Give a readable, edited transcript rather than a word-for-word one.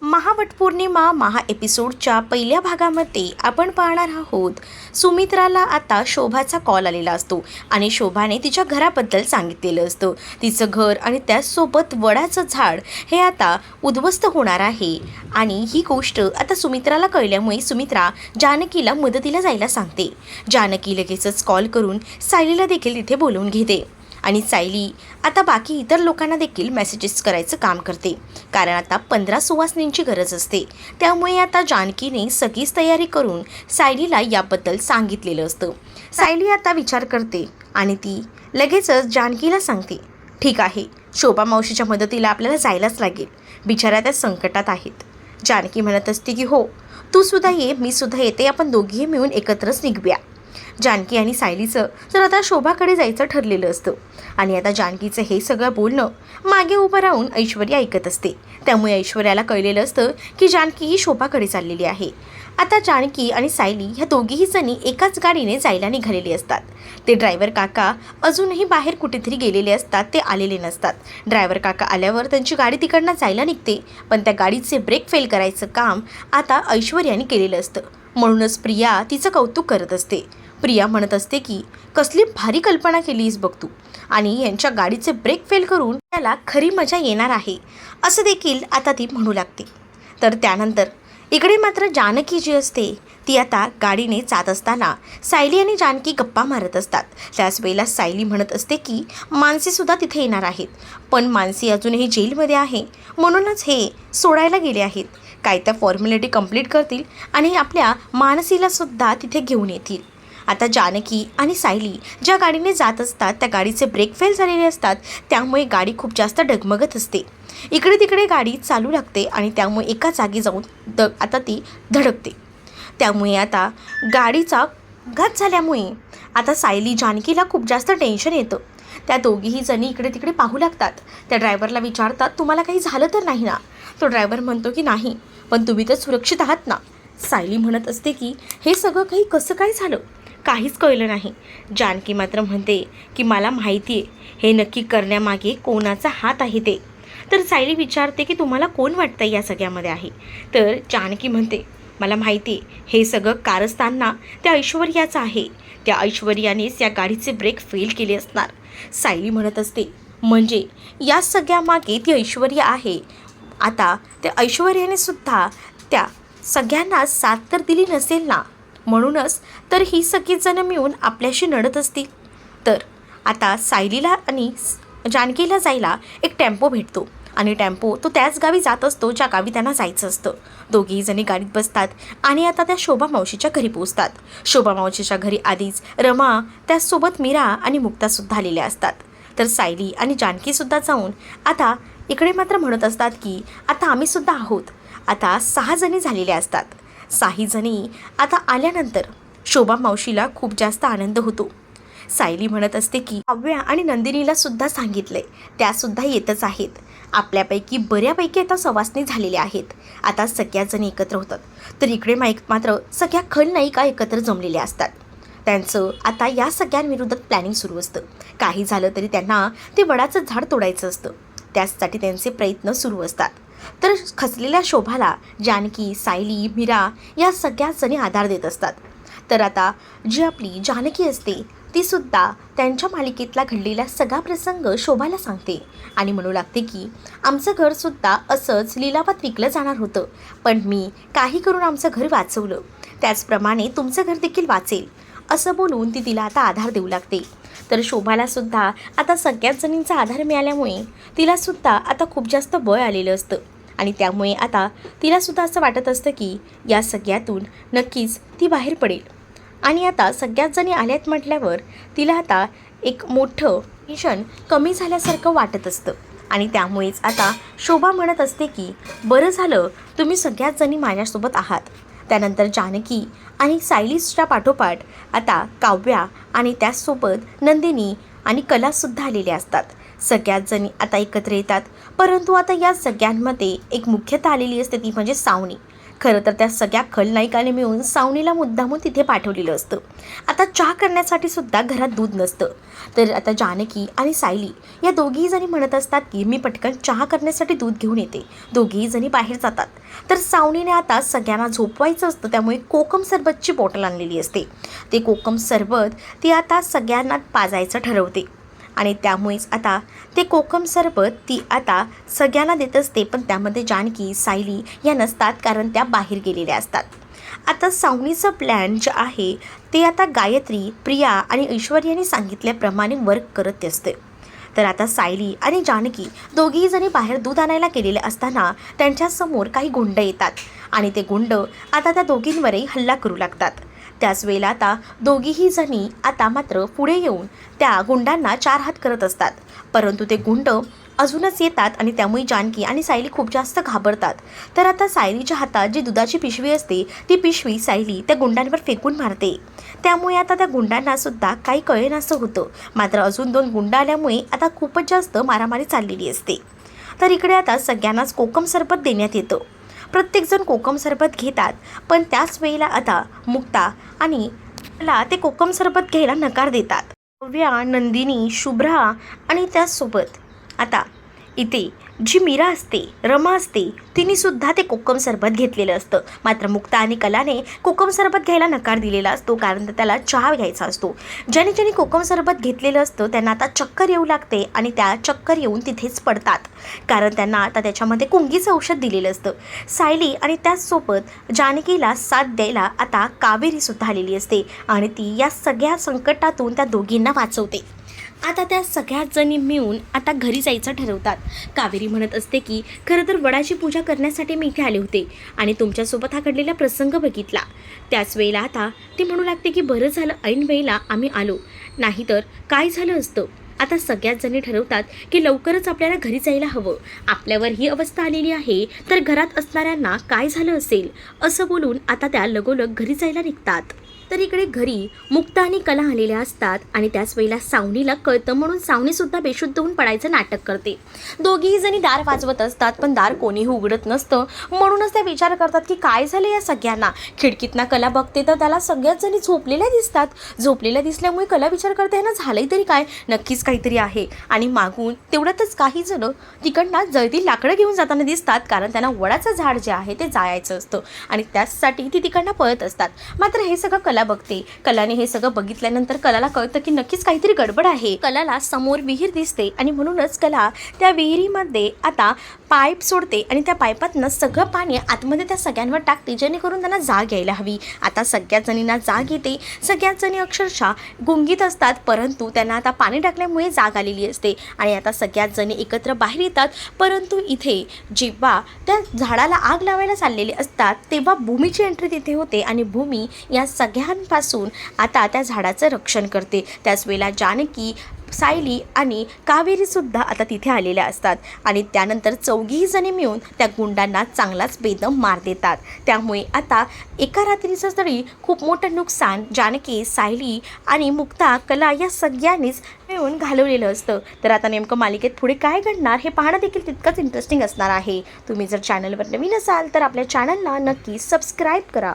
महावटपौर्णिमा एपिसोडच्या पहिल्या भागामध्ये आपण पाहणार आहोत. सुमित्राला आता शोभाचा कॉल आलेला असतो आणि शोभाने तिच्या घराबद्दल सांगितलेलं असतं. तिचं घर आणि त्याचसोबत वडाचं झाड हे आता उद्ध्वस्त होणार आहे आणि ही गोष्ट आता सुमित्राला कळल्यामुळे सुमित्रा जानकीला मदतीला जायला सांगते. जानकी लगेचच कॉल करून सायलीला देखील तिथे बोलवून घेते आणि सायली आता बाकी इतर लोकांना देखील मेसेजेस करायचं काम करते, कारण आता 15 सुवासिनींची गरज असते. त्यामुळे आता जानकीने सगळीच तयारी करून सायलीला याबद्दल सांगितलेलं असतं. सायली आता विचार करते आणि ती लगेचच जानकीला सांगते, ठीक आहे, शोभा मावशीच्या मदतीला आपल्याला जायलाच लागेल, बिचाऱ्या त्या संकटात आहेत. जानकी म्हणत असते की हो, तू सुद्धा ये, मी सुद्धा येते, आपण दोघीही मिळून एकत्रच निघूया. जानकी आणि सायलीचं तर आता शोभाकडे जायचं ठरलेलं असतं आणि आता जानकीचं हे सगळं बोलणं मागे उभं राहून ऐश्वर्या ऐकत असते. त्यामुळे ऐश्वर्याला कळलेलं असतं की जानकी ही शोभाकडे चाललेली आहे. आता जानकी आणि सायली ह्या दोघीही जणी एकाच गाडीने जायला निघालेली असतात. ते ड्रायव्हर काका अजूनही बाहेर कुठेतरी गेलेले असतात, ते आलेले नसतात. ड्रायव्हर काका आल्यावर त्यांची गाडी तिकडनं जायला निघते, पण त्या गाडीचे ब्रेक फेल करायचं काम आता ऐश्वर्याने केलेलं असतं. म्हणूनच प्रिया तिचं कौतुक करत असते. प्रिया म्हणत असते की कसली भारी कल्पना केलीस बघ तू, आणि यांच्या गाडीचे ब्रेक फेल करून त्याला खरी मजा येणार आहे असं देखील आता ती म्हणू लागते. तर त्यानंतर इकडे मात्र जानकी जी असते ती आता गाडीने जात असताना सायली आणि जानकी गप्पा मारत असतात. त्याच वेळेला सायली म्हणत असते की मानसीसुद्धा तिथे येणार आहेत, पण मानसी अजूनही जेलमध्ये आहे, म्हणूनच हे सोडायला गेले आहेत. काय त्या फॉर्मॅलिटी कंप्लीट करतील आणि आपल्या मानसीलासुद्धा तिथे घेऊन येतील. आता जानकी आणि सायली ज्या गाडीने जात असतात त्या गाडीचे ब्रेक फेल झालेले असतात, त्यामुळे गाडी खूप जास्त डगमगत असते. इकडे तिकडे गाडी चालू लागते आणि त्यामुळे एका जागी जाऊन आता ती धडकते. त्यामुळे आता गाडीचा अपघात झाल्यामुळे आता सायली जानकीला खूप जास्त टेन्शन येतं. त्या दोघीही जणी इकडे तिकडे पाहू लागतात. त्या ड्रायव्हरला विचारतात, तुम्हाला काही झालं तर नाही ना? तो ड्रायव्हर म्हणतो की नाही, पण तुम्ही तर सुरक्षित आहात ना? सायली म्हणत असते की हे सगळं काही कसं काय झालं, काहीच कळलं नाही. जानकी मात्र म्हणते की मला माहिती आहे हे नक्की करण्यामागे कोणाचा हात आहे ते. तर सायली विचारते की तुम्हाला कोण वाटतं या सगळ्यामध्ये आहे? तर जानकी म्हणते, मला माहिती आहे हे सगळं कारस्थान ना त्या ऐश्वर्याचं आहे, त्या ऐश्वर्यानेच या गाडीचे ब्रेक फेल केले असणार. सायली म्हणत असते, म्हणजे या सगळ्यामागे ती ऐश्वर्या आहे. आता त्या ऐश्वर्याने सुद्धा त्या सगळ्यांना साथ तर दिली नसेल ना, म्हणूनच तर ही सगळीजण मिळून आपल्याशी लढत असतील. तर आता सायलीला आणि जानकीला जायला एक टेम्पो भेटतो आणि टेम्पो तो त्याच गावी जात असतो ज्या गावी त्यांना जायचं असतं. दोघीही जणी गाडीत बसतात आणि आता त्या शोभा मावशीच्या घरी पोहोचतात. शोभा मावशीच्या घरी आधीच रमा, त्याचसोबत मीरा आणि मुक्तासुद्धा आलेल्या असतात. तर सायली आणि जानकीसुद्धा जाऊन आता इकडे मात्र म्हणत असतात की आता आम्हीसुद्धा आहोत. आता 6 जणी झालेल्या असतात. 6 जणी आता आल्यानंतर शोभा मावशीला खूप जास्त आनंद होतो. सायली म्हणत असते की काव्या आणि नंदिनीला सुद्धा सांगितलंय, त्यासुद्धा येतच आहेत. आपल्यापैकी बऱ्यापैकी आता सवासणी झालेल्या आहेत. आता सगळ्या जणी एकत्र होतात. तर इकडे मात्र सगळ्या खलनायिका एकत्र जमलेल्या असतात. त्यांचं आता या सगळ्यांविरोधात प्लॅनिंग सुरू असतं. काही झालं तरी त्यांना ते वडाचं झाड तोडायचं असतं, त्यासाठी त्यांचे प्रयत्न सुरू असतात. तर खचलेल्या शोभाला जानकी, सायली, मीरा या सगळ्याच जणी आधार देत असतात. तर आता जी आपली जानकी असते तीसुद्धा त्यांच्या मालिकेतला घडलेला सगळा प्रसंग शोभाला सांगते आणि म्हणू लागते की आमचं घरसुद्धा असंच लिलावात विकलं जाणार होतं, पण मी काही करून आमचं घर वाचवलं, त्याचप्रमाणे तुमचं घर देखील वाचेल असं बोलून ती तिला आता आधार देऊ लागते. तर शोभालासुद्धा आता सगळ्याच जणींचा आधार मिळाल्यामुळे तिलासुद्धा आता खूप जास्त बळ आलेलं असतं आणि त्यामुळे आता तिलासुद्धा असं वाटत असतं की या सगळ्यातून नक्कीच ती बाहेर पडेल. आणि आता सगळ्याच जणी आल्यात म्हटल्यावर तिला आता एक मोठं टेन्शन कमी झाल्यासारखं वाटत असतं आणि त्यामुळेच आता शोभा म्हणत असते की बरं झालं तुम्ही सगळ्याच जणी माझ्यासोबत आहात. त्यानंतर जानकी आणि सायलीच्या पाठोपाठ आता काव्या आणि त्याचसोबत नंदिनी आणि कलासुद्धा आलेल्या असतात. सगळ्याच जणी आता एकत्र येतात. परंतु आता या सगळ्यांमध्ये एक मुख्यता आलेली असते, ती म्हणजे सावनी. खरं तर त्या सगळ्या खलनायिकाने मिळून सावनीला मुद्दामून तिथे पाठवलेलं असतं. आता चहा करण्यासाठी सुद्धा घरात दूध नसतं. तर आता जानकी आणि सायली या दोघीही जणी म्हणत असतात की मी पटकन चहा करण्यासाठी दूध घेऊन येते. दोघीही जणी बाहेर जातात. तर सावनीने आता सगळ्यांना झोपवायचं असतं, त्यामुळे कोकम सरबतची बॉटल आणलेली असते. ते कोकम सरबत ती आता सगळ्यांना पाजायचं ठरवते आणि त्यामुळेच आता ते कोकम सरबत ती आता सगळ्यांना देत असते. पण त्यामध्ये जानकी सायली या नसतात, कारण त्या बाहेर गेलेल्या असतात. आता सावनीचं प्लॅन जे आहे ते आता गायत्री, प्रिया आणि ऐश्वर्याने सांगितल्याप्रमाणे वर्क करत असते. तर आता सायली आणि जानकी दोघीही जणी बाहेर दूध आणायला गेलेले असताना त्यांच्यासमोर काही गुंड येतात आणि ते गुंड आता त्या दोघींवरही हल्ला करू लागतात. त्याच वेळेला आता दोघीही जणी आता मात्र पुढे येऊन त्या गुंडांना 4 हात करत असतात. परंतु ते गुंड अजूनच येतात आणि त्यामुळे जानकी आणि सायली खूप जास्त घाबरतात. तर आता सायलीच्या हातात जी दुधाची पिशवी असते ती पिशवी सायली त्या गुंडांवर फेकून मारते. त्यामुळे आता त्या गुंडांना सुद्धा काही कळेनासं होतं. मात्र अजून 2 गुंड आल्यामुळे आता खूपच जास्त मारामारी चाललेली असते. तर इकडे आता सगळ्यांनाच कोकम सरबत देण्यात येतं. प्रत्येकजण कोकम सरबत घेतात. पण त्याच वेळेला आता मुक्ता आणि ला ते कोकम सरबत घ्यायला नकार देतात. भव्या, नंदिनी, शुभ्रा आणि त्याचसोबत आता इथे जी मीरा असते, रमा असते, तिनेसुद्धा ते कोकम सरबत घेतलेलं असतं. मात्र मुक्ता आणि कलाने कोकम सरबत घ्यायला नकार दिलेला असतो, कारण त्याला चहा घ्यायचा असतो. ज्याने ज्याने कोकम सरबत घेतलेलं असतं त्यांना आता चक्कर येऊ लागते आणि त्या चक्कर येऊन तिथेच पडतात, कारण त्यांना आता त्याच्यामध्ये कुंगीचं औषध दिलेलं असतं. सायली आणि त्याचसोबत जानकीला साथ द्यायला आता कावेरीसुद्धा आलेली असते आणि ती या सगळ्या संकटातून त्या दोघींना वाचवते. आता त्या सगळ्याच जणी मिळून आता घरी जायचं ठरवतात. कावेरी म्हणत असते की खरं तर वडाची पूजा करण्यासाठी मी इथे आले होते आणि तुमच्यासोबत हा घडलेला प्रसंग बघितला. त्याच वेळेला आता ती म्हणू लागते की बरं झालं ऐन वेळेला आम्ही आलो, नाहीतर काय झालं असतं. आता सगळ्याच जणी ठरवतात की लवकरच आपल्याला घरी जायला हवं. आपल्यावर ही अवस्था आलेली आहे तर घरात असणाऱ्यांना काय झालं असेल, असं बोलून आता त्या लगोलग घरी जायला निघतात. तर इकडे घरी मुक्ता आणि कला आलेल्या असतात आणि त्याच वेळेला सावनीला कळतं, म्हणून सावनीसुद्धा बेशुद्ध होऊन पडायचं नाटक करते. दोघीही जणी दार वाजवत असतात, पण दार कोणीही उघडत नसतं. म्हणूनच त्या विचार करतात की काय झालं या सगळ्यांना. खिडकीतनं कला बघते तर त्याला सगळ्याच जणी झोपलेल्या दिसतात. झोपलेल्या दिसल्यामुळे कला विचार करते ह्यांना झालंय तरी काय, नक्कीच काहीतरी आहे. आणि मागून तेवढ्यातच काही जण तिकडनं जळती लाकडं घेऊन जाताना दिसतात, कारण त्यांना वडाचं झाड जे आहे ते जाळायचं असतं आणि त्याचसाठी ती तिकडनं पळत असतात. मात्र हे सगळं कला बघते. कलाने हे सगळं बघितल्यानंतर कलाला कळतं की नक्कीच काहीतरी गडबड आहे. कलाला समोर विहीर दिसते आणि म्हणूनच कला त्या विहिरीमध्ये आता पाईप सोडते आणि त्या पाईपातनं सगळं पाणी आतमध्ये त्या सगळ्यांवर टाकते, जेणेकरून त्यांना जाग यायला हवी. आता सगळ्याच जणींना जाग येते. सगळ्याच जणी अक्षरशः गुंगीत असतात, परंतु त्यांना आता पाणी टाकल्यामुळे जाग आलेली असते आणि आता सगळ्याच जणी एकत्र बाहेर येतात. परंतु इथे जेव्हा त्या झाडाला आग लावायला चाललेले असतात तेव्हा भूमीची एंट्री तिथे होते आणि भूमी या सगळ्यांपासून आता त्या झाडाचं रक्षण करते. त्याच वेळेला जानकी, सायली आणि कावेरीसुद्धा आता तिथे आलेल्या असतात आणि त्यानंतर चौघीही जणी मिळून त्या गुंडांना चांगलाच बेदम मार देतात. त्यामुळे आता एका रात्रीचं तरी खूप मोठं नुकसान जानकी, सायली आणि मुक्ता, कला या सगळ्यांनीच मिळून घालवलेलं असतं. तर आता नेमकं मालिकेत पुढे काय घडणार हे पाहणं देखील तितकंच इंटरेस्टिंग असणार आहे. तुम्ही जर चॅनलवर नवीन असाल तर आपल्या चॅनलला नक्की सबस्क्राईब करा.